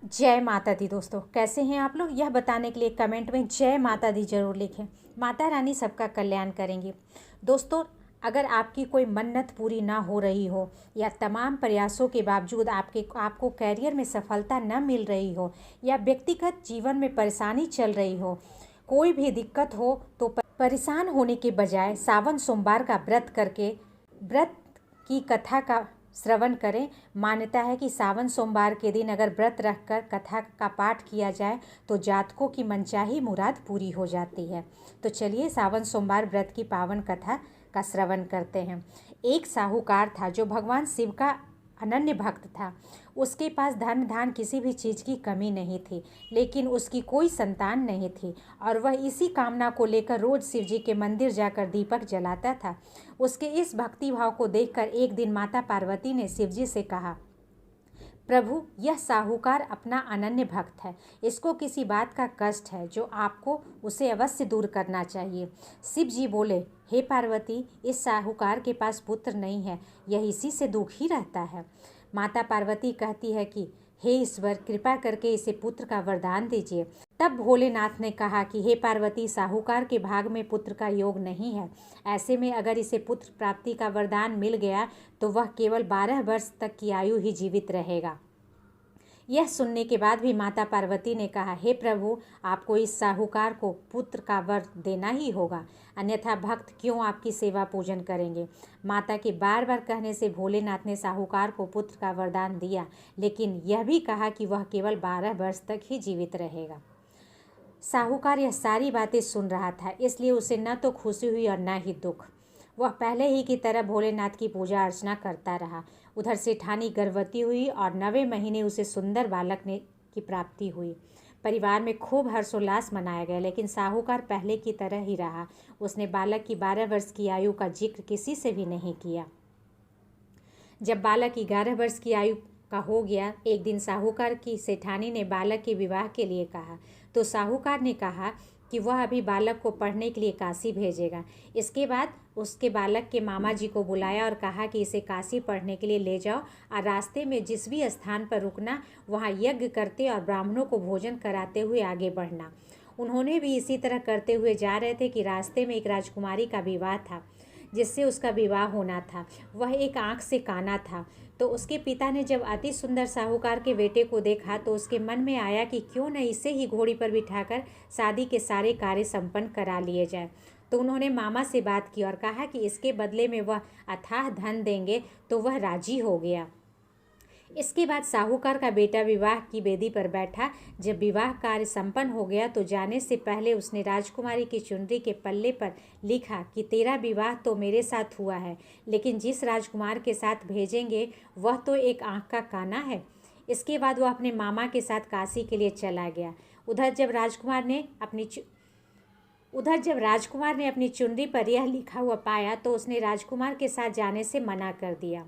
जय माता दी। दोस्तों कैसे हैं आप लोग, यह बताने के लिए कमेंट में जय माता दी जरूर लिखें। माता रानी सबका कल्याण करेंगी। दोस्तों, अगर आपकी कोई मन्नत पूरी ना हो रही हो या तमाम प्रयासों के बावजूद आपको कैरियर में सफलता न मिल रही हो या व्यक्तिगत जीवन में परेशानी चल रही हो, कोई भी दिक्कत हो, तो परेशान होने के बजाय सावन सोमवार का व्रत करके व्रत की कथा का श्रवण करें। मान्यता है कि सावन सोमवार के दिन अगर व्रत रखकर कथा का पाठ किया जाए तो जातकों की मनचाही मुराद पूरी हो जाती है। तो चलिए सावन सोमवार व्रत की पावन कथा का श्रवण करते हैं। एक साहूकार था जो भगवान शिव का अनन्य भक्त था। उसके पास धन धान किसी भी चीज़ की कमी नहीं थी, लेकिन उसकी कोई संतान नहीं थी और वह इसी कामना को लेकर रोज शिव जी के मंदिर जाकर दीपक जलाता था। उसके इस भक्ति भाव को देखकर एक दिन माता पार्वती ने शिव जी से कहा, प्रभु, यह साहूकार अपना अनन्य भक्त है, इसको किसी बात का कष्ट है जो आपको उसे अवश्य दूर करना चाहिए। शिव जी बोले, हे पार्वती, इस साहूकार के पास पुत्र नहीं है, यह इसी से दुखी रहता है। माता पार्वती कहती है कि हे ईश्वर, कृपा करके इसे पुत्र का वरदान दीजिए। तब भोलेनाथ ने कहा कि हे पार्वती, साहूकार के भाग में पुत्र का योग नहीं है। ऐसे में अगर इसे पुत्र प्राप्ति का वरदान मिल गया तो वह केवल 12 वर्ष तक की आयु ही जीवित रहेगा। यह सुनने के बाद भी माता पार्वती ने कहा, हे प्रभु, आपको इस साहूकार को पुत्र का वर देना ही होगा, अन्यथा भक्त क्यों आपकी सेवा पूजन करेंगे। माता के बार बार कहने से भोलेनाथ ने साहूकार को पुत्र का वरदान दिया, लेकिन यह भी कहा कि वह केवल 12 वर्ष तक ही जीवित रहेगा। साहूकार यह सारी बातें सुन रहा था, इसलिए उसे न तो खुशी हुई और न ही दुख। वह पहले ही की तरह भोलेनाथ की पूजा अर्चना करता रहा। उधर सेठानी गर्भवती हुई और 9वें महीने उसे सुंदर बालक की प्राप्ति हुई। परिवार में खूब हर्षोल्लास मनाया गया, लेकिन साहूकार पहले की तरह ही रहा। उसने बालक की 12 वर्ष की आयु का जिक्र किसी से भी नहीं किया। जब बालक 11 वर्ष की आयु का हो गया, एक दिन साहूकार की सेठानी ने बालक के विवाह के लिए कहा, तो साहूकार ने कहा कि वह अभी बालक को पढ़ने के लिए काशी भेजेगा। इसके बाद उसके बालक के मामा जी को बुलाया और कहा कि इसे काशी पढ़ने के लिए ले जाओ और रास्ते में जिस भी स्थान पर रुकना, वहाँ यज्ञ करते और ब्राह्मणों को भोजन कराते हुए आगे बढ़ना। उन्होंने भी इसी तरह करते हुए जा रहे थे कि रास्ते में एक राजकुमारी का विवाह था, जिससे उसका विवाह होना था। वह एक आँख से काना था। तो उसके पिता ने जब अति सुंदर साहूकार के बेटे को देखा तो उसके मन में आया कि क्यों न इसे ही घोड़ी पर बिठाकर शादी के सारे कार्य संपन्न करा लिए जाए। तो उन्होंने मामा से बात की और कहा कि इसके बदले में वह अथाह धन देंगे, तो वह राजी हो गया। इसके बाद साहूकार का बेटा विवाह की वेदी पर बैठा। जब विवाह कार्य संपन्न हो गया तो जाने से पहले उसने राजकुमारी की चुनरी के पल्ले पर लिखा कि तेरा विवाह तो मेरे साथ हुआ है, लेकिन जिस राजकुमार के साथ भेजेंगे वह तो एक आँख का काना है। इसके बाद वह अपने मामा के साथ काशी के लिए चला गया। उधर जब राजकुमार ने अपनी चुनरी पर यह लिखा हुआ पाया तो उसने राजकुमार के साथ जाने से मना कर दिया।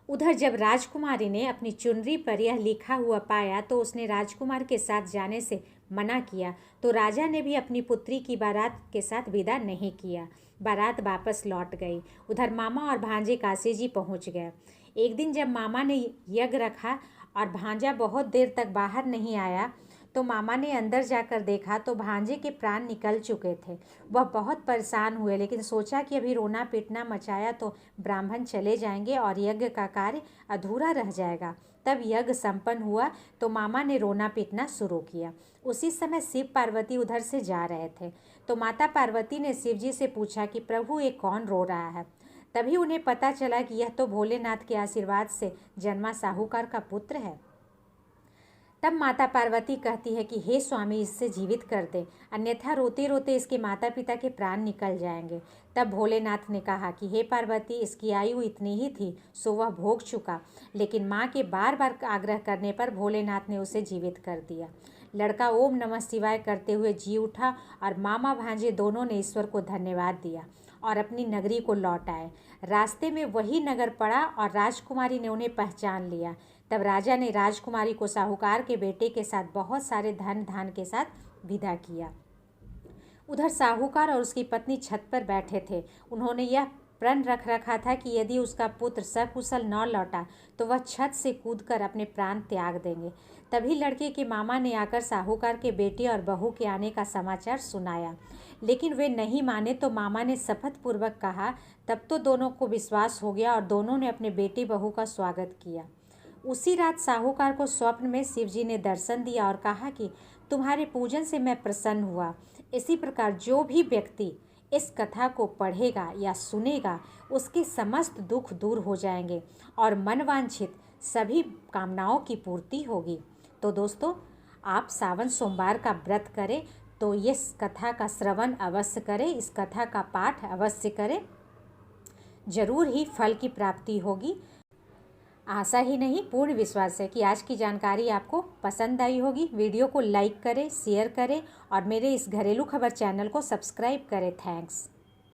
उधर जब राजकुमारी ने अपनी चुनरी पर यह लिखा हुआ पाया तो उसने राजकुमार के साथ जाने से मना किया। तो राजा ने भी अपनी पुत्री की बारात के साथ विदा नहीं किया। बारात वापस लौट गई। उधर मामा और भांजे काशी जी पहुँच गए। एक दिन जब मामा ने यज्ञ रखा और भांजा बहुत देर तक बाहर नहीं आया, तो मामा ने अंदर जाकर देखा तो भांजे के प्राण निकल चुके थे। वह बहुत परेशान हुए, लेकिन सोचा कि अभी रोना पीटना मचाया तो ब्राह्मण चले जाएंगे और यज्ञ का कार्य अधूरा रह जाएगा। तब यज्ञ संपन्न हुआ तो मामा ने रोना पीटना शुरू किया। उसी समय शिव पार्वती उधर से जा रहे थे, तो माता पार्वती ने शिव जी से पूछा कि प्रभु, ये कौन रो रहा है। तभी उन्हें पता चला कि यह तो भोलेनाथ के आशीर्वाद से जन्मा साहूकार का पुत्र है। तब माता पार्वती कहती है कि हे स्वामी, इससे जीवित कर दे, अन्यथा रोते रोते इसके माता पिता के प्राण निकल जाएंगे। तब भोलेनाथ ने कहा कि हे पार्वती, इसकी आयु इतनी ही थी, सो वह भोग चुका। लेकिन माँ के बार बार आग्रह करने पर भोलेनाथ ने उसे जीवित कर दिया। लड़का ओम नमः शिवाय करते हुए जी उठा और मामा भांजे दोनों ने ईश्वर को धन्यवाद दिया और अपनी नगरी को लौट आए। रास्ते में वही नगर पड़ा और राजकुमारी ने उन्हें पहचान लिया। तब राजा ने राजकुमारी को साहूकार के बेटे के साथ बहुत सारे धन धान के साथ विदा किया। उधर साहूकार और उसकी पत्नी छत पर बैठे थे। उन्होंने यह प्रण रख रखा था कि यदि उसका पुत्र सकुशल न लौटा तो वह छत से कूदकर अपने प्राण त्याग देंगे। तभी लड़के के मामा ने आकर साहूकार के बेटे और बहू के आने का समाचार सुनाया, लेकिन वे नहीं माने तो मामा ने शपथपूर्वक कहा। तब तो दोनों को विश्वास हो गया और दोनों ने अपने बेटी बहू का स्वागत किया। उसी रात साहूकार को स्वप्न में शिवजी ने दर्शन दिया और कहा कि तुम्हारे पूजन से मैं प्रसन्न हुआ। इसी प्रकार जो भी व्यक्ति इस कथा को पढ़ेगा या सुनेगा उसके समस्त दुख दूर हो जाएंगे और मनवांछित सभी कामनाओं की पूर्ति होगी। तो दोस्तों, आप सावन सोमवार का व्रत करें तो इस कथा का श्रवण अवश्य करें, इस कथा का पाठ अवश्य करें, जरूर ही फल की प्राप्ति होगी। आशा ही नहीं, पूर्ण विश्वास है कि आज की जानकारी आपको पसंद आई होगी। वीडियो को लाइक करें, शेयर करें और मेरे इस घरेलू खबर चैनल को सब्सक्राइब करें। थैंक्स।